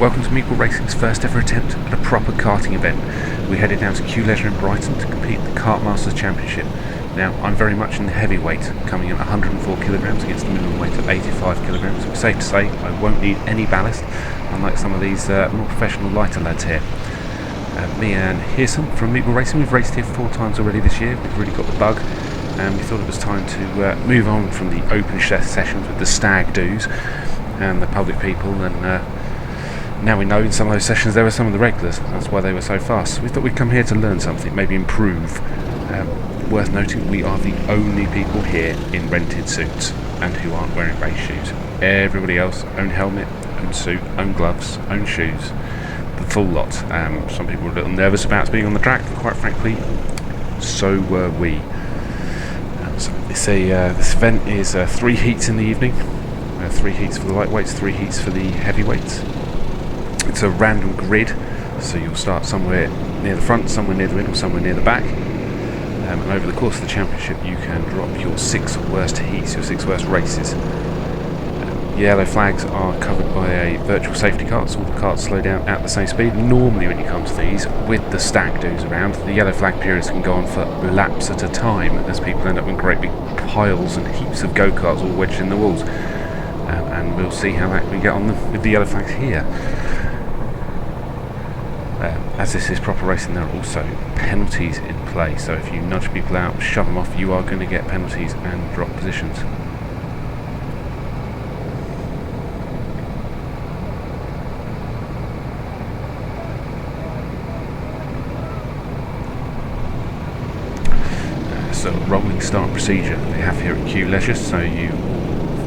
Welcome to Meeple Racing's first ever attempt at a proper karting event. We headed down to Q Leisure in Brighton to compete in the Kartmasters Championship. Now, I'm very much in the heavyweight, coming in at 104 kilograms against the minimum weight of 85 kilograms. It's safe to say I won't need any ballast, unlike some of these more professional lighter lads here. Me and Hearson from Meeple Racing, we've raced here 4 times already this year. We've really got the bug, and we thought it was time to move on from the open sessions with the stag do's and the public people, and now we know in some of those sessions there were some of the regulars. That's why they were so fast. So we thought we'd come here to learn something, maybe improve. Worth noting, we are the only people here in rented suits and who aren't wearing race shoes. Everybody else, own helmet, own suit, own gloves, own shoes, the full lot. Some people were a little nervous about being on the track, and quite frankly, so were we. So this event is 3 heats in the evening. 3 heats for the lightweights, 3 heats for the heavyweights. It's a random grid, so you'll start somewhere near the front, somewhere near the middle, somewhere near the back. And over the course of the championship you can drop your 6 worst heats, your 6 worst races. Yellow flags are covered by a virtual safety car, so all the cars slow down at the same speed. Normally when you come to these, with the stag do's around, the yellow flag periods can go on for laps at a time, as people end up in great big piles and heaps of go-karts all wedged in the walls. And we'll see how we get on with the yellow flags here. As this is proper racing, there are also penalties in play, so if you nudge people out, shove them off, you are going to get penalties and drop positions. So rolling start procedure they have here at Q Leisure, so you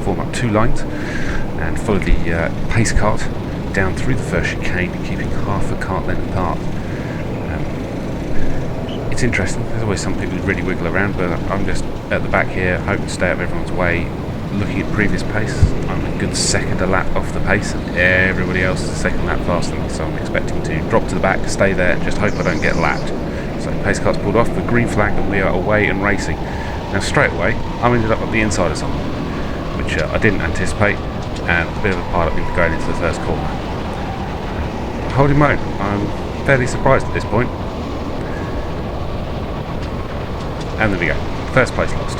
form up 2 lines and follow the pace cart down through the first chicane, keeping half a cart length apart. It's interesting, there's always some people who really wiggle around, but I'm just at the back here, hoping to stay out of everyone's way. Looking at previous pace, I'm a good second a lap off the pace, and everybody else is a second lap faster than me, so I'm expecting to drop to the back, stay there, and just hope I don't get lapped. So pace cart's pulled off, the green flag, and we are away and racing. Now straight away, I ended up at the inside of someone, which I didn't anticipate, and a bit of a pile up into going into the first corner. Holding my own, I'm fairly surprised at this point. And there we go, first place lost.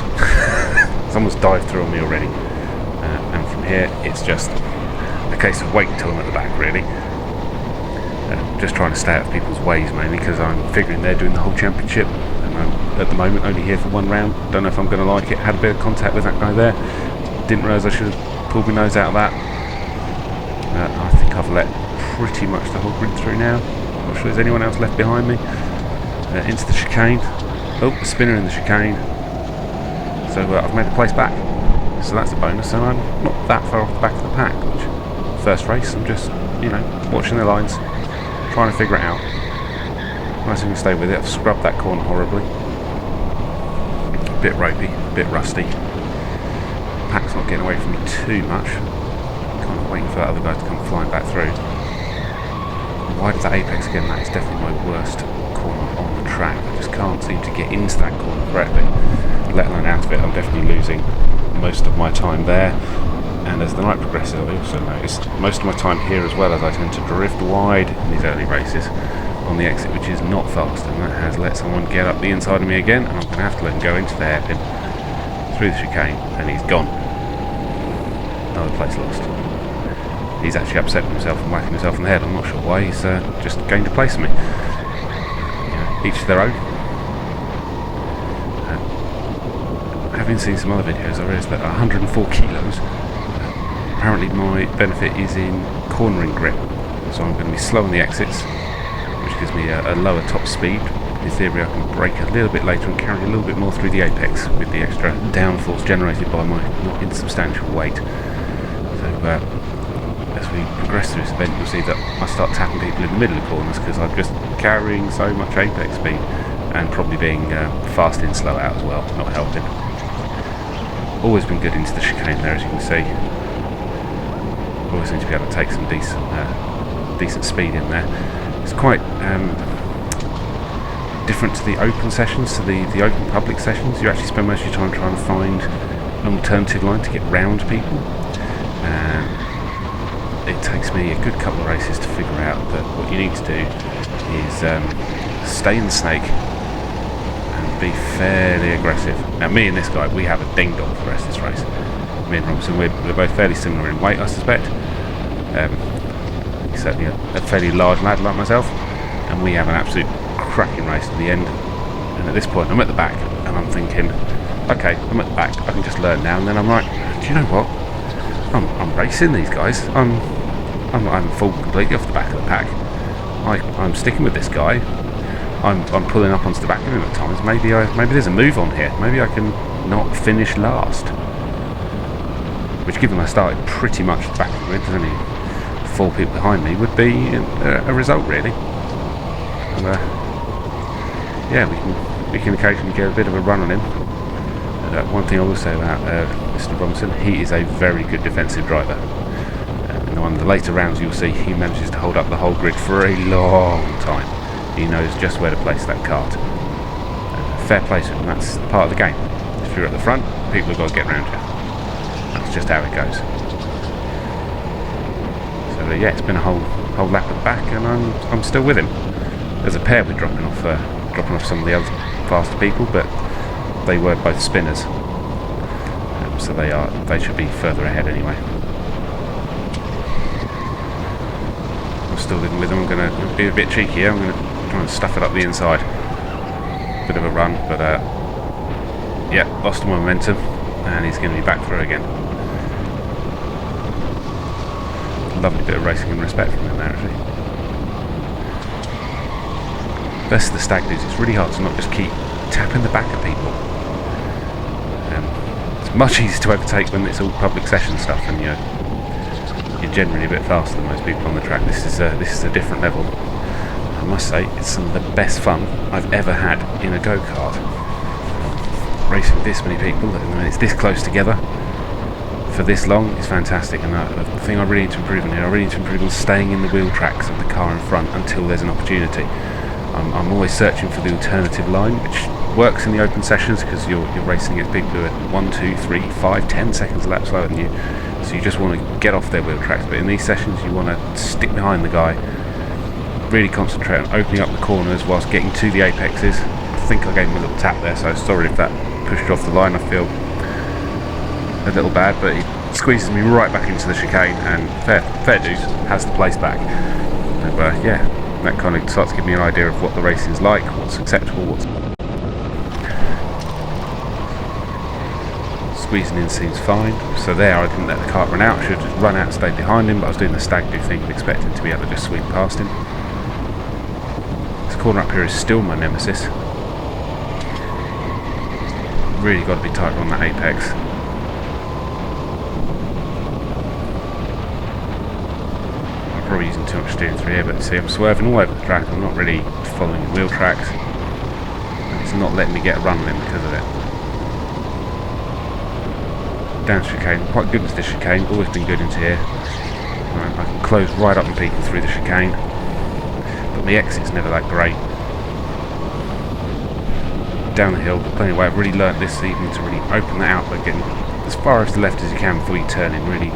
Someone's dived through on me already, and from here it's just a case of waiting till I'm at the back, really. Just trying to stay out of people's ways mainly, because I'm figuring they're doing the whole championship and I'm at the moment only here for 1 round. Don't know if I'm going to like it. Had a bit of contact with that guy there, didn't realise I should have pulled my nose out of that. I think I've let pretty much the whole grid through now. Not sure there's anyone else left behind me. Into the chicane. Oh, a spinner in the chicane. So I've made the place back. So that's a bonus, and I'm not that far off the back of the pack, which first race, I'm just, watching the lines, trying to figure it out. Nice thing to stay with it. I've scrubbed that corner horribly. A bit ropey, a bit rusty. Pack's not getting away from me too much. Kind of waiting for that other guy to come flying back through. Wide of that apex again, that is definitely my worst corner on the track. I just can't seem to get into that corner correctly, let alone out of it. I'm definitely losing most of my time there, and as the night progresses I also notice most of my time here as well, as I tend to drift wide in these early races on the exit, which is not fast, and that has let someone get up the inside of me again, and I'm going to have to let him go into the hairpin through the chicane, and he's gone. Another place lost. He's actually upset with himself and whacking himself in the head. I'm not sure why. He's just gained a place on me. Each to their own. Having seen some other videos, I realised that 104 kilos, apparently my benefit is in cornering grip. So I'm going to be slow on the exits, which gives me a lower top speed. In theory I can brake a little bit later and carry a little bit more through the apex with the extra downforce generated by my not insubstantial weight. So as we progress through this event, you'll see that I start tapping people in the middle of the corners, because I'm just carrying so much apex speed, and probably being fast in, slow out as well, not helping. Always been good into the chicane there, as you can see. Always seem to be able to take some decent speed in there. It's quite different to the open sessions, to the open public sessions. You actually spend most of your time trying to find an alternative line to get round people. it takes me a good couple of races to figure out that what you need to do is stay in the snake and be fairly aggressive. Now me and this guy, we have a ding dong for the rest of this race. Me and Robinson, we're both fairly similar in weight, I suspect. He's certainly a fairly large lad like myself, and we have an absolute cracking race to the end. And at this point I'm at the back and I'm thinking, okay, I'm at the back, I can just learn now. And then I'm like, do you know what, I'm racing these guys, I'm not having fallen completely off the back of the pack. I'm sticking with this guy, I'm pulling up onto the back of him at times. Maybe there's a move on here, maybe I can not finish last, which, given I started pretty much at the back of the grid, there's only 4 people behind me, would be a result really. And yeah, we can occasionally get a bit of a run on him. One thing I will say about Mr. Robinson, he is a very good defensive driver. In one of the later rounds you'll see he manages to hold up the whole grid for a long time. He knows just where to place that kart. Fair play to him, that's part of the game. If you're at the front, people have got to get round you. That's just how it goes. So yeah, it's been a whole lap at the back, and I'm still with him. There's a pair we're dropping off some of the other faster people, but they were both spinners, so they should be further ahead anyway. I'm still living with them. I'm going to be a bit cheeky here. I'm going to try and stuff it up the inside. Bit of a run, but yeah, lost my momentum, and he's going to be back through again. Lovely bit of racing and respect from him there, actually. Best of the stag dudes, it's really hard to not just keep tapping the back of people. It's much easier to overtake when it's all public session stuff, and you're generally a bit faster than most people on the track. This is a different level. I must say, it's some of the best fun I've ever had in a go-kart. Racing with this many people, and when it's this close together for this long, is fantastic. And the thing I really need to improve on here, I really need to improve on staying in the wheel tracks of the car in front until there's an opportunity. I'm always searching for the alternative line, which works in the open sessions because you're racing against people who are 1, 2, 3, 5, 10 seconds a lap slower than you, so you just want to get off their wheel tracks. But in these sessions you want to stick behind the guy, really concentrate on opening up the corners whilst getting to the apexes. I think I gave him a little tap there, so sorry if that pushed you off the line. I feel a little bad, but he squeezes me right back into the chicane, and fair dues, has the place back. And yeah, that kind of starts to give me an idea of what the racing's like, what's acceptable, what's... Squeezing in seems fine. So there, I didn't let the kart run out. I should have just run out and stayed behind him, but I was doing the stag do thing and expecting to be able to just sweep past him. This corner up here is still my nemesis. Really got to be tighter on that apex. Probably using too much steering through here, but see, I'm swerving all over the track. I'm not really following the wheel tracks, and it's not letting me get a run on him because of it. Down chicane, quite good with this chicane, always been good into here. I can close right up and people through the chicane, but my exit's never that great. Down the hill, plenty of way. I've really learnt this evening to really open that out by getting as far as the left as you can before you turn in, really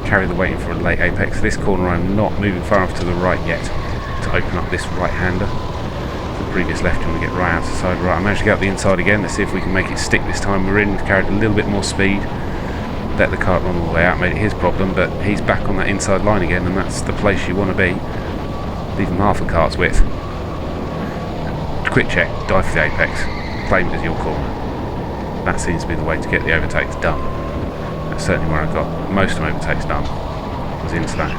carry the weight in for a late apex. This corner I'm not moving far enough to the right yet to open up this right-hander. The previous left, you want to get right out to the side right. I managed to get up the inside again. Let's see if we can make it stick this time. We're in, we've carried a little bit more speed, let the kart run all the way out, made it his problem, but he's back on that inside line again, and that's the place you want to be. Leave him half a kart's width. Quick check, dive for the apex, claim it as your corner. That seems to be the way to get the overtakes done. Certainly where I got most of my overtakes done was into that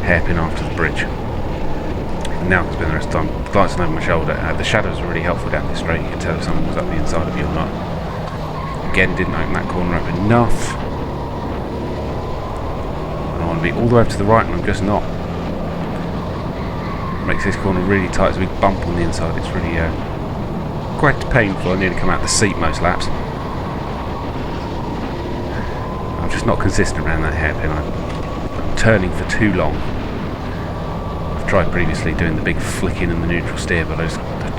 hairpin after the bridge. And now it's been the rest of the time glancing over my shoulder. The shadows are really helpful down this straight. You can tell if someone was up the inside of you or not. Again, didn't open that corner up enough. And I want to be all the way up to the right, and I'm just not. Makes this corner really tight. There's a big bump on the inside. It's really quite painful. I nearly come out the seat most laps. Just not consistent around that hairpin. I'm turning for too long. I've tried previously doing the big flicking and the neutral steer, but I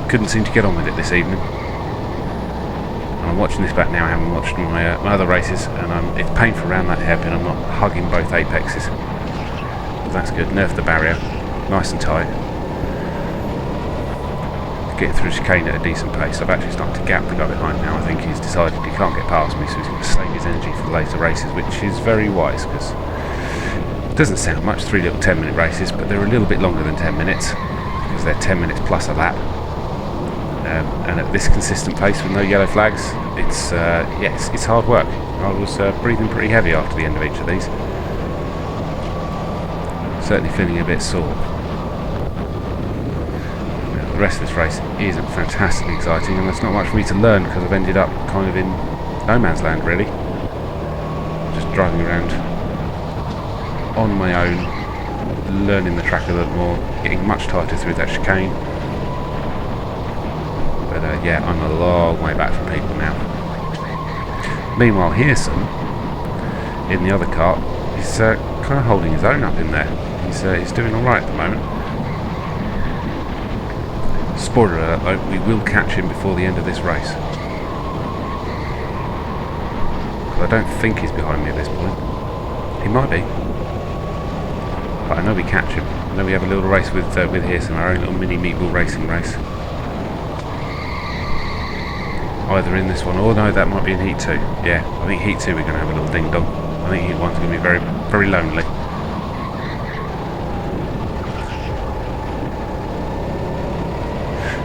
couldn't seem to get on with it this evening. And I'm watching this back now, I haven't watched my other races, and it's painful around that hairpin. I'm not hugging both apexes. that's good. Nerfed the barrier, nice and tight. Getting through chicane at a decent pace. I've actually started to gap the guy behind now. I think he's decided he can't get past me, so he's going to save his energy for the later races, which is very wise, because it doesn't sound much, 3 little 10-minute races, but they're a little bit longer than 10 minutes, because they're 10 minutes plus a lap. And at this consistent pace with no yellow flags, it's hard work. I was breathing pretty heavy after the end of each of these. Certainly feeling a bit sore. Now, the rest of this race isn't fantastically exciting, and there's not much for me to learn because I've ended up kind of in no man's land really. Just driving around on my own, learning the track a little more, getting much tighter through that chicane. But yeah, I'm a long way back from people now. Meanwhile, Hearson, in the other cart, is kind of holding his own up in there. He's doing alright at the moment. Spoiler alert though, we will catch him before the end of this race. I don't think he's behind me at this point. He might be. But I know we catch him. I know we have a little race with Hearson, our own little mini meatball racing race. Either in this one, or no, that might be in Heat 2. Yeah, I think Heat 2 we're going to have a little ding-dong. I think Heat 1's going to be very, very lonely.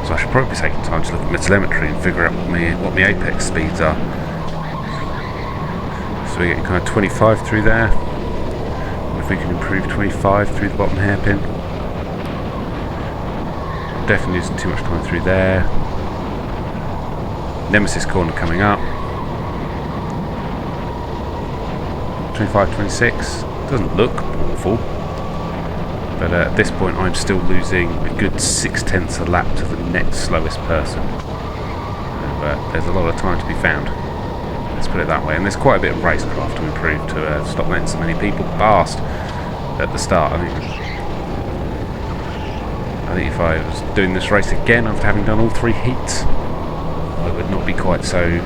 So I should probably be taking time to look at my telemetry and figure out what my apex speeds are. So we're getting kind of 25 through there. And if we can improve 25 through the bottom hairpin. Definitely losing too much time through there. Nemesis corner coming up. 25, 26. Doesn't look awful. But at this point I'm still losing a good 6/10 a lap to the next slowest person. But there's a lot of time to be found. Let's put it that way. And there's quite a bit of racecraft to improve to stop letting so many people past at the start. I think if I was doing this race again after having done all 3 heats, I would not be quite so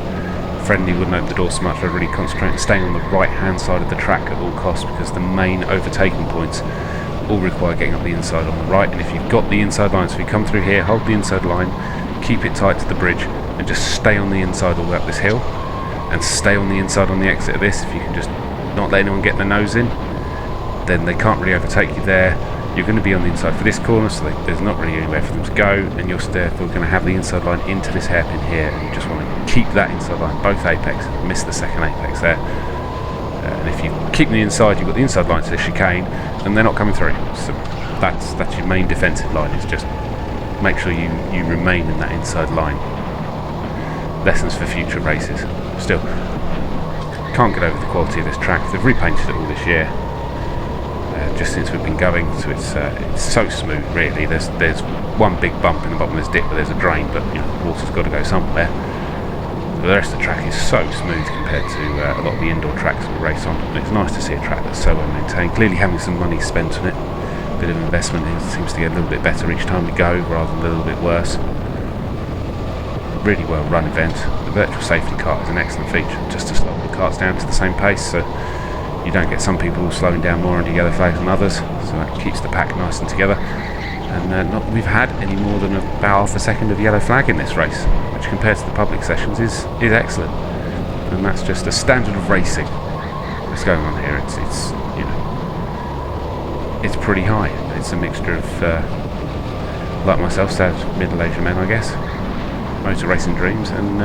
friendly, wouldn't open the door so much. I'd really concentrate on staying on the right hand side of the track at all costs, because the main overtaking points all require getting up the inside on the right. And if you've got the inside line, so if you come through here, hold the inside line, keep it tight to the bridge, and just stay on the inside all the way up this hill, and stay on the inside on the exit of this. If you can just not let anyone get their nose in, then they can't really overtake you there. You're going to be on the inside for this corner, so there's not really anywhere for them to go, and you're therefore going to have the inside line into this hairpin here, and you just want to keep that inside line, both apex, miss the second apex there. And if you keep the inside, you've got the inside line to the chicane, and they're not coming through. So that's your main defensive line, is just make sure you remain in that inside line. Lessons for future races. Still, can't get over the quality of this track. They've repainted it all this year. Just since we've been going, so it's so smooth really. There's one big bump in the bottom of this dip where there's a drain, but you know, water's got to go somewhere. But the rest of the track is so smooth compared to a lot of the indoor tracks we race on. And it's nice to see a track that's so well maintained. Clearly having some money spent on it, a bit of investment, it seems to get a little bit better each time we go rather than a little bit worse. Really well run event. The virtual safety cart is an excellent feature, just to slow all the carts down to the same pace, so you don't get some people slowing down more under yellow flags than others, so that keeps the pack nice and together. And not we've had any more than about half a second of yellow flag in this race, which compared to the public sessions is excellent. And that's just a standard of racing that's going on here. It's you know, it's pretty high. It's a mixture of like myself, sad middle-aged men, I guess, motor racing dreams, and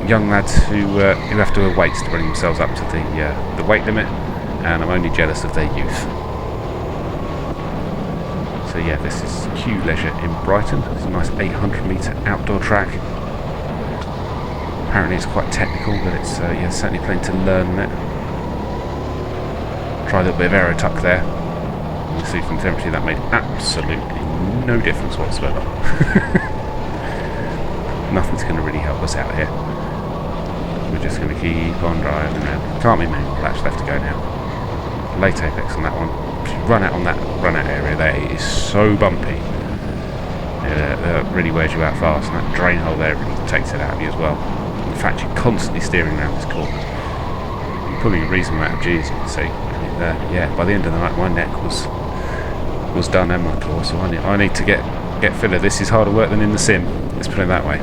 young lads who have to wear weights to bring themselves up to the weight limit, and I'm only jealous of their youth. So yeah, this is Q Leisure in Brighton. It's a nice 800 metre outdoor track. Apparently it's quite technical, but it's yeah, certainly plenty to learn on it. Try a little bit of aero tuck there. You can see from temperature that made absolutely no difference whatsoever. Nothing's going to really help us out here. We're just going to keep on driving around. Can't be manual, laps left to go now. Late apex on that one. If you run out on that run out area there, it is so bumpy. It really wears you out fast, and that drain hole there really takes it out of you as well. In fact, you're constantly steering around this corner. You're pulling a reasonable amount of G, as you can see. Yeah, by the end of the night my neck was done and my core, so I need to get fitter. This is harder work than in the sim, let's put it that way.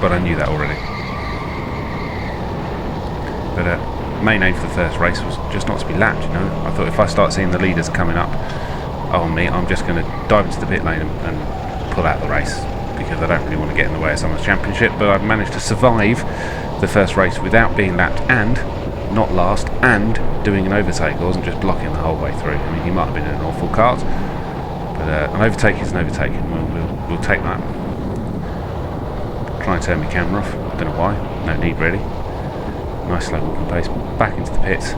But I knew that already. But main aim for the first race was just not to be lapped, you know. I thought if I start seeing the leaders coming up on me, I'm just going to dive into the pit lane and pull out the race, because I don't really want to get in the way of someone's championship. But I've managed to survive the first race without being lapped and not last and doing an overtake. I wasn't just blocking the whole way through. I mean, he might have been in an awful kart, but an overtake is an overtake, and we'll take that. Try and turn my camera off, don't know why, no need really. Nice slow walking pace, back into the pits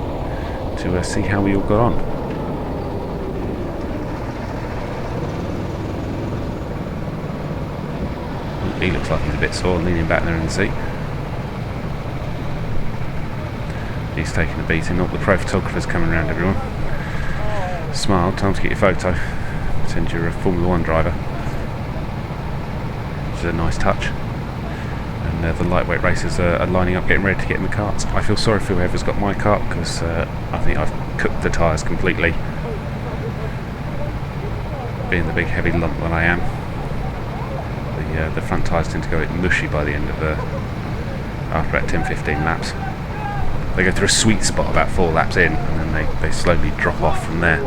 to see how we all got on. He looks like he's a bit sore, leaning back there in the seat. He's taking a beating. All the pro photographers coming around, everyone. Smile, time to get your photo. Pretend you're a Formula 1 driver. Which is a nice touch. And the lightweight racers are lining up, getting ready to get in the karts. I feel sorry for whoever's got my kart, because I think I've cooked the tyres completely. Being the big heavy lump that I am. The front tyres tend to go a bit mushy by the end of after about 10-15 laps. They go through a sweet spot about 4 laps in, and then they slowly drop off from there.